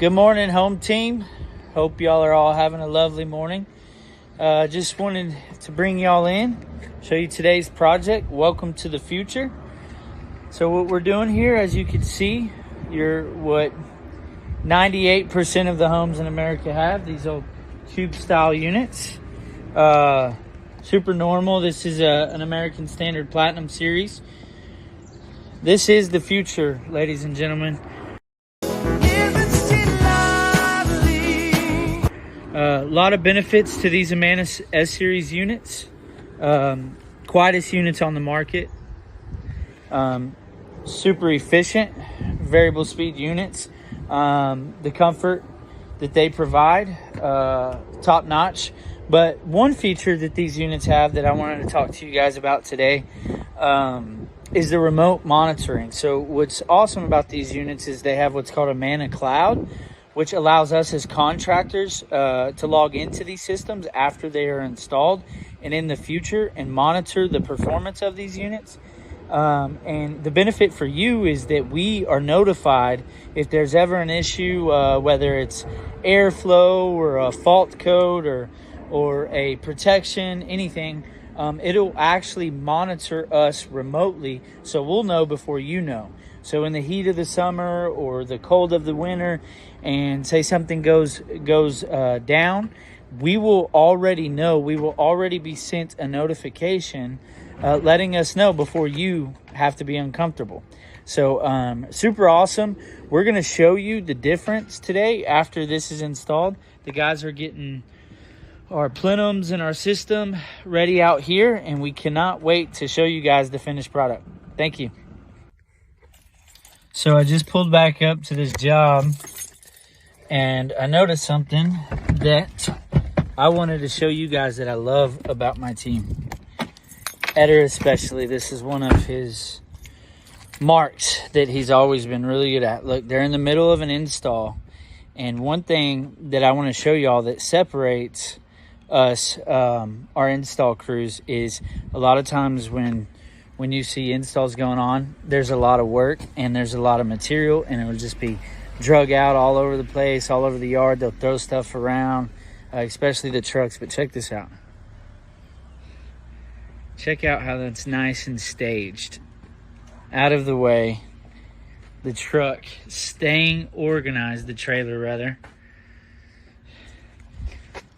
Good morning, home team. Hope y'all are all having a lovely morning. Just wanted to bring y'all in, show you today's project. Welcome to the future. So what we're doing here, as you can see, what 98% of the homes in America have, these old cube style units. Super normal. This is an American Standard Platinum Series. This is the future, ladies and gentlemen. A lot of benefits to these Amana S-Series units. Quietest units on the market. Super efficient, variable speed units. The comfort that they provide, top notch. But one feature that these units have that I wanted to talk to you guys about today is the remote monitoring. So what's awesome about these units is they have what's called Amana Cloud, which allows us as contractors to log into these systems after they are installed and in the future and monitor the performance of these units. And the benefit for you is that we are notified if there's ever an issue, whether it's airflow or a fault code or a protection, anything. It'll actually monitor us remotely, so we'll know before you know. So in the heat of the summer or the cold of the winter, and say something goes down, we will already know. We will already be sent a notification letting us know before you have to be uncomfortable. So super awesome. We're going to show you the difference today after this is installed. The guys are getting our plenums and our system ready out here, and we cannot wait to show you guys the finished product. Thank you. So I just pulled back up to this job and I noticed something that I wanted to show you guys that I love about my team. Eder especially, this is one of his marks that he's always been really good at. Look, they're in the middle of an install, and one thing that I want to show y'all that separates us, our install crews, is a lot of times when you see installs going on, there's a lot of work and there's a lot of material, and it'll just be drug out all over the place, all over the yard. They'll throw stuff around, especially the trucks. But check this out. Check out how that's nice and staged. Out of the way. The truck staying organized, the trailer rather.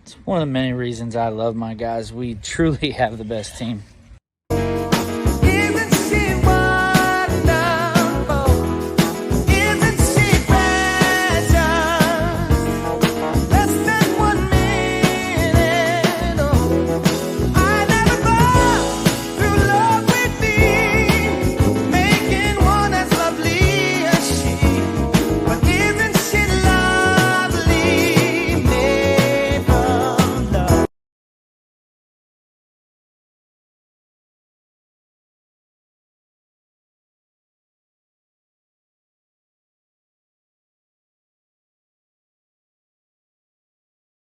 It's one of the many reasons I love my guys. We truly have the best team.